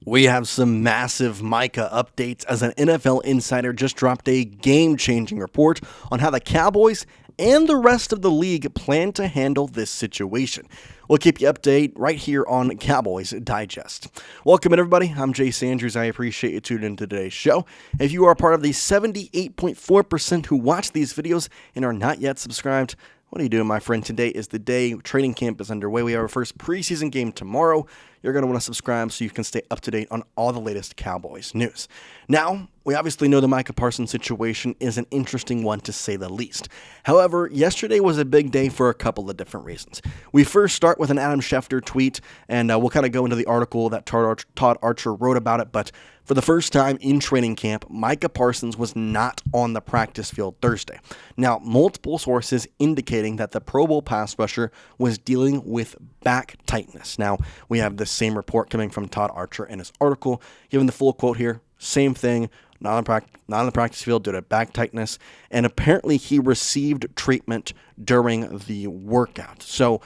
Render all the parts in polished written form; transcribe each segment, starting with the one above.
We have some massive Micah updates as an NFL insider just dropped a game-changing report on how the Cowboys and the rest of the league plan to handle this situation. We'll keep you updated right here on Cowboys Digest. Welcome in, everybody. I'm Jace Andrews. I appreciate you tuning into today's show. If you are part of the 78.4% who watch these videos and are not yet subscribed, what are you doing, my friend? Today is the day training camp is underway. We have our first preseason game tomorrow. You're going to want to subscribe so you can stay up to date on all the latest Cowboys news. Now, we obviously know the Micah Parsons situation is an interesting one to say the least. However, yesterday was a big day for a couple of different reasons. We first start with an Adam Schefter tweet, and we'll kind of go into the article that Todd Archer wrote about it, but for the first time in training camp, Micah Parsons was not on the practice field Thursday. Now, multiple sources indicating that the Pro Bowl pass rusher was dealing with back tightness. Now, we have the same report coming from Todd Archer in his article. Given the full quote here, same thing, not on the practice field due to back tightness, and apparently he received treatment during the workout. So,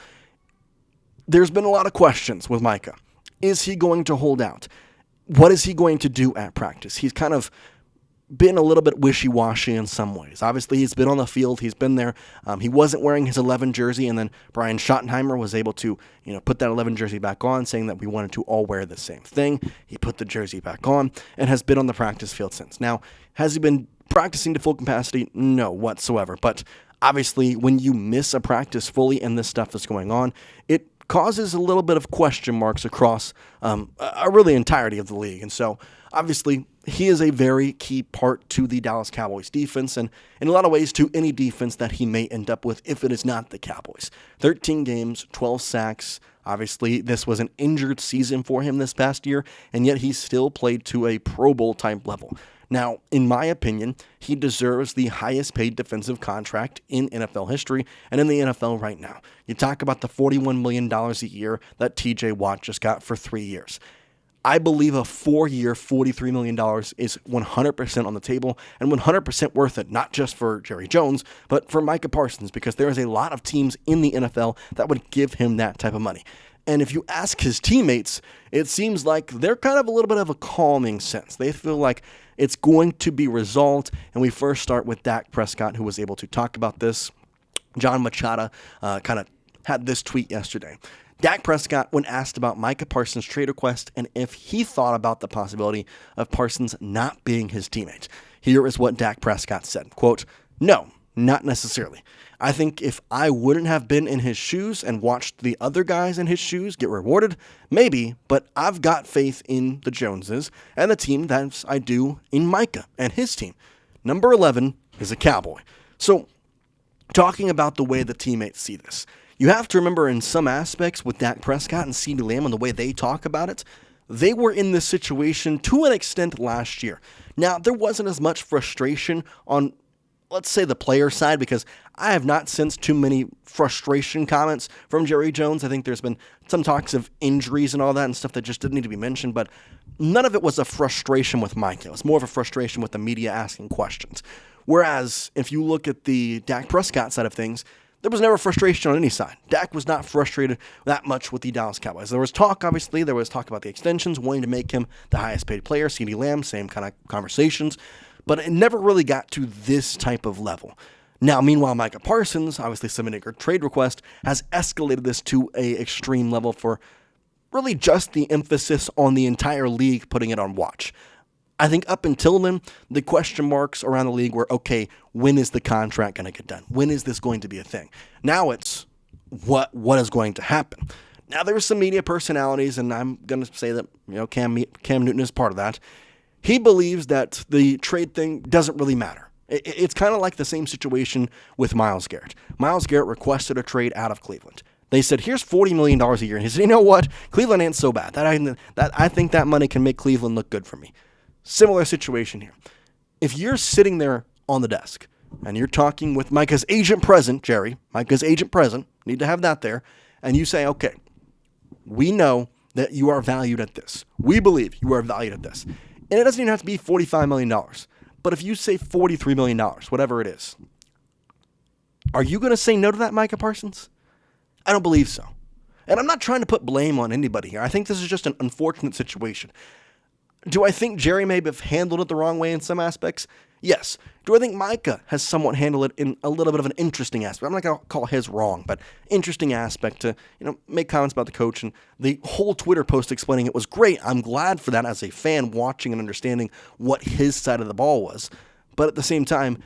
there's been a lot of questions with Micah. Is he going to hold out? What is he going to do at practice? He's kind of been a little bit wishy-washy in some ways. Obviously, he's been on the field. He's been there. He wasn't wearing his 11 jersey, and then Brian Schottenheimer was able to, put that 11 jersey back on, saying that we wanted to all wear the same thing. He put the jersey back on and has been on the practice field since. Now, has he been practicing to full capacity? No, whatsoever. But obviously, when you miss a practice fully and this stuff is going on, it causes a little bit of question marks across a really entirety of the league. And so, obviously, he is a very key part to the Dallas Cowboys defense, and in a lot of ways to any defense that he may end up with if it is not the Cowboys. 13 games, 12 sacks. Obviously, this was an injured season for him this past year, and yet he still played to a Pro Bowl type level. Now, in my opinion, he deserves the highest paid defensive contract in NFL history and in the NFL right now. You talk about the $41 million a year that TJ Watt just got for 3 years. I believe a 4-year, $43 million is 100% on the table and 100% worth it, not just for Jerry Jones, but for Micah Parsons, because there is a lot of teams in the NFL that would give him that type of money. And if you ask his teammates, it seems like they're kind of a little bit of a calming sense. They feel like it's going to be resolved. And we first start with Dak Prescott, who was able to talk about this. John Machada kind of had this tweet yesterday. Dak Prescott, when asked about Micah Parsons' trade request and if he thought about the possibility of Parsons not being his teammate, here is what Dak Prescott said, quote, "No, not necessarily. I think if I wouldn't have been in his shoes and watched the other guys in his shoes get rewarded, maybe, but I've got faith in the Joneses and the team that I do in Micah and his team. Number 11 is a Cowboy." So, talking about the way the teammates see this, you have to remember in some aspects with Dak Prescott and CeeDee Lamb and the way they talk about it, they were in this situation to an extent last year. Now, there wasn't as much frustration on, let's say, the player side, because I have not sensed too many frustration comments from Jerry Jones. I think there's been some talks of injuries and all that and stuff that just didn't need to be mentioned, but none of it was a frustration with Micah. It was more of a frustration with the media asking questions. Whereas, if you look at the Dak Prescott side of things, there was never frustration on any side. Dak was not frustrated that much with the Dallas Cowboys. There was talk, obviously, about the extensions, wanting to make him the highest paid player. CeeDee Lamb, same kind of conversations. But it never really got to this type of level. Now, meanwhile, Micah Parsons, obviously submitting a trade request, has escalated this to an extreme level for really just the emphasis on the entire league putting it on watch. I think up until then, the question marks around the league were, okay, when is the contract going to get done? When is this going to be a thing? Now it's what is going to happen? Now, there's some media personalities, and I'm going to say that Cam Newton is part of that. He believes that the trade thing doesn't really matter. It's kind of like the same situation with Myles Garrett. Myles Garrett requested a trade out of Cleveland. They said, here's $40 million a year. And he said, you know what? Cleveland ain't so bad. I think that money can make Cleveland look good for me. Similar situation here. If you're sitting there on the desk and you're talking with Micah's agent present, Jerry, Micah's agent present, need to have that there, and you say, okay, we know that you are valued at this. We believe you are valued at this. And it doesn't even have to be $45 million. But if you say $43 million, whatever it is, are you going to say no to that, Micah Parsons? I don't believe so. And I'm not trying to put blame on anybody here. I think this is just an unfortunate situation. Do I think Jerry may have handled it the wrong way in some aspects? Yes. Do I think Micah has somewhat handled it in a little bit of an interesting aspect? I'm not going to call his wrong, but interesting aspect to, make comments about the coach, and the whole Twitter post explaining it was great. I'm glad for that as a fan watching and understanding what his side of the ball was. But at the same time,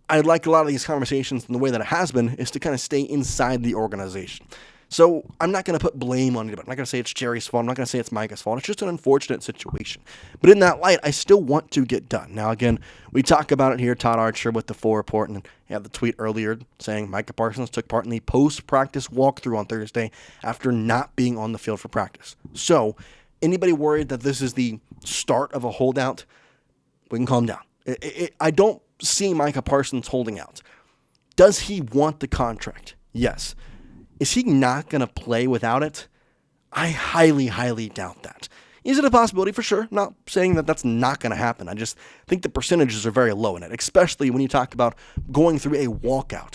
I like a lot of these conversations, and the way that it has been is to kind of stay inside the organization. So I'm not going to put blame on anybody. I'm not going to say it's Jerry's fault. I'm not going to say it's Micah's fault. It's just an unfortunate situation. But in that light, I still want to get done. Now, again, we talk about it here. Todd Archer with the full report, and he had the tweet earlier saying Micah Parsons took part in the post-practice walkthrough on Thursday after not being on the field for practice. So anybody worried that this is the start of a holdout, we can calm down. I don't see Micah Parsons holding out. Does he want the contract? Yes. Is he not going to play without it? I highly, highly doubt that. Is it a possibility? For sure. Not saying that that's not going to happen. I just think the percentages are very low in it, especially when you talk about going through a walkthrough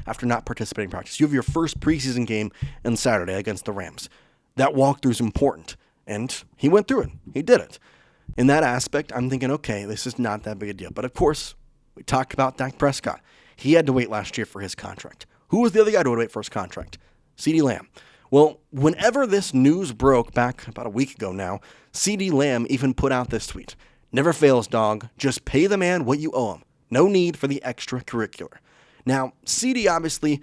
after not participating in practice. You have your first preseason game on Saturday against the Rams. That walkthrough is important, and he went through it. He did it. In that aspect, I'm thinking, okay, this is not that big a deal. But of course, we talk about Dak Prescott. He had to wait last year for his contract. Who was the other guy to wait for his contract? CeeDee Lamb. Well, whenever this news broke back about a week ago now, CeeDee Lamb even put out this tweet. Never fails, dog. Just pay the man what you owe him. No need for the extracurricular. Now, CeeDee obviously,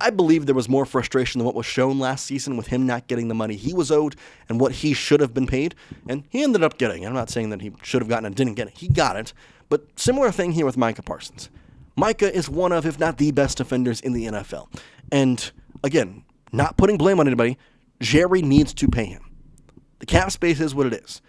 I believe there was more frustration than what was shown last season with him not getting the money he was owed and what he should have been paid. And he ended up getting it. I'm not saying that he should have gotten it and didn't get it. He got it. But similar thing here with Micah Parsons. Micah is one of, if not the best defenders in the NFL. And again, not putting blame on anybody, Jerry needs to pay him. The cap space is what it is.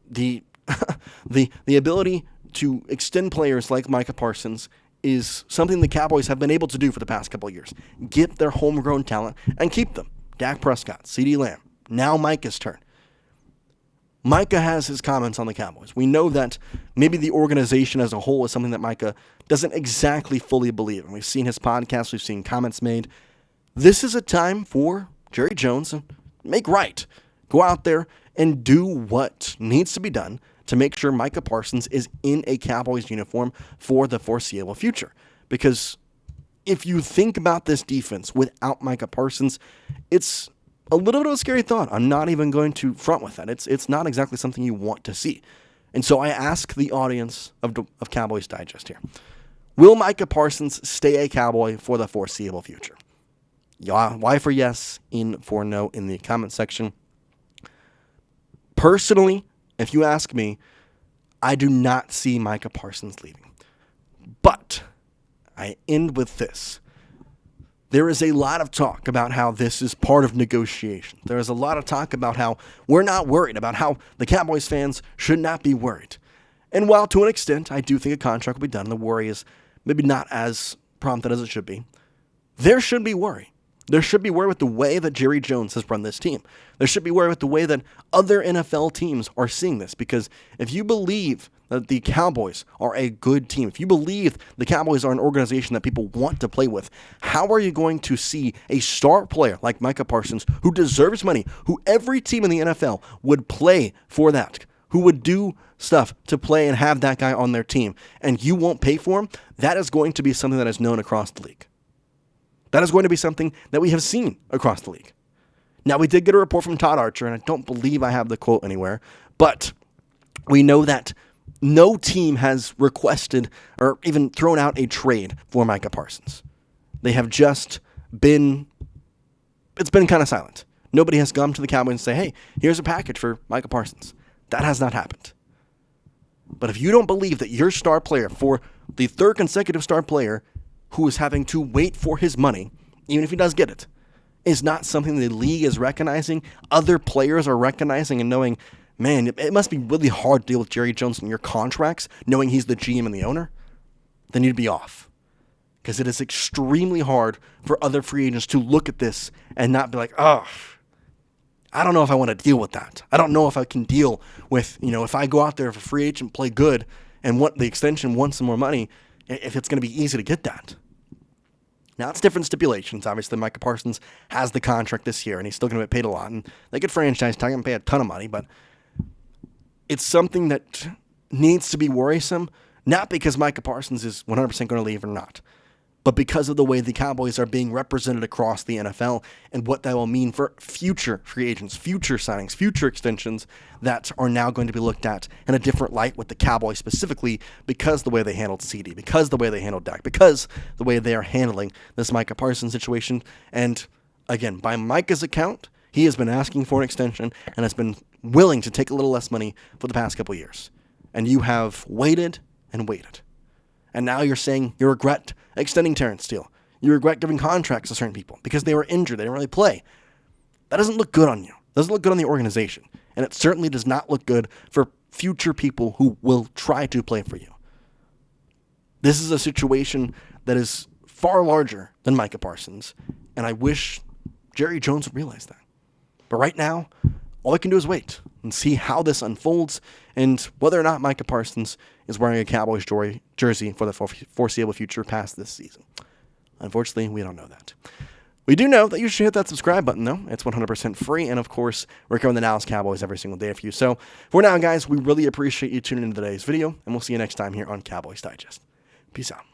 The ability to extend players like Micah Parsons is something the Cowboys have been able to do for the past couple of years. Get their homegrown talent and keep them. Dak Prescott, CeeDee Lamb, now Micah's turn. Micah has his comments on the Cowboys. We know that maybe the organization as a whole is something that Micah doesn't exactly fully believe. And we've seen his podcast. We've seen comments made. This is a time for Jerry Jones to make right. Go out there and do what needs to be done to make sure Micah Parsons is in a Cowboys uniform for the foreseeable future. Because if you think about this defense without Micah Parsons, it's a little bit of a scary thought. I'm not even going to front with that. It's not exactly something you want to see. And so I ask the audience of Cowboys Digest here, will Micah Parsons stay a Cowboy for the foreseeable future? Y for yes, in for no in the comment section. Personally, if you ask me, I do not see Micah Parsons leaving. But I end with this. There is a lot of talk about how this is part of negotiation. There is a lot of talk about how we're not worried, about how the Cowboys fans should not be worried. And while to an extent I do think a contract will be done, the worry is maybe not as prompted as it should be, there should be worry. There should be worry with the way that Jerry Jones has run this team. There should be worry with the way that other NFL teams are seeing this. Because if you believe that the Cowboys are a good team, if you believe the Cowboys are an organization that people want to play with, how are you going to see a star player like Micah Parsons, who deserves money, who every team in the NFL would play for that, who would do stuff to play and have that guy on their team, and you won't pay for him? That is going to be something that is known across the league. That is going to be something that we have seen across the league. Now, we did get a report from Todd Archer, and I don't believe I have the quote anywhere, but we know that no team has requested or even thrown out a trade for Micah Parsons. They have just been, it's been kind of silent. Nobody has come to the Cowboys and say, hey, here's a package for Micah Parsons. That has not happened. But if you don't believe that your star player, for the third consecutive star player who is having to wait for his money, even if he does get it, is not something the league is recognizing, other players are recognizing and knowing, man, it must be really hard to deal with Jerry Jones and your contracts, knowing he's the GM and the owner, then you'd be off. Because it is extremely hard for other free agents to look at this and not be like, oh, I don't know if I want to deal with that. I don't know if I can deal with, if I go out there as a free agent, play good, and want the extension, want some more money, if it's going to be easy to get that. Now, it's different stipulations. Obviously, Micah Parsons has the contract this year, and he's still going to get paid a lot. And they could franchise tag and pay a ton of money, but it's something that needs to be worrisome, not because Micah Parsons is 100% going to leave or not, but because of the way the Cowboys are being represented across the NFL and what that will mean for future free agents, future signings, future extensions that are now going to be looked at in a different light with the Cowboys specifically because of the way they handled CeeDee, because of the way they handled Dak, because of the way they are handling this Micah Parsons situation. And again, by Micah's account, he has been asking for an extension and has been willing to take a little less money for the past couple of years. And you have waited and waited. And now you're saying you regret extending Terrence Steele. You regret giving contracts to certain people because they were injured. They didn't really play. That doesn't look good on you. It doesn't look good on the organization. And it certainly does not look good for future people who will try to play for you. This is a situation that is far larger than Micah Parsons. And I wish Jerry Jones would realize that. But right now, all I can do is wait and see how this unfolds and whether or not Micah Parsons is wearing a Cowboys jersey for the foreseeable future past this season. Unfortunately, we don't know that. We do know that you should hit that subscribe button, though. It's 100% free, and of course, we're covering the Dallas Cowboys every single day for you. So for now, guys, we really appreciate you tuning into today's video, and we'll see you next time here on Cowboys Digest. Peace out.